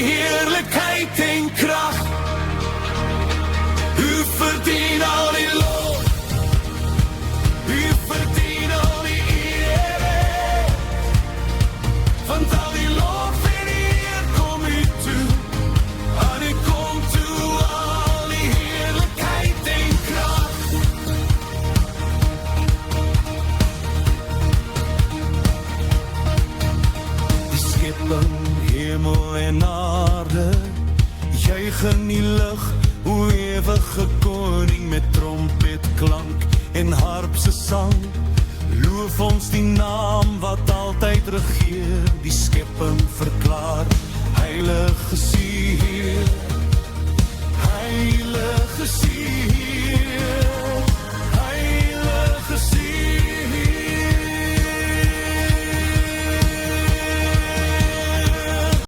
heerlijkheid en kracht. U verdient al die lof, u verdient al die eer. Want al die lof en eer kom u toe, en u kom toe al die heerlijkheid en kracht. Die skepping, hemel en aarde, juig in die lug, o ewige koning met trompetklank en harpse sang. Loof ons die naam wat altyd regeer, die skepping verklaar, heilig gesie.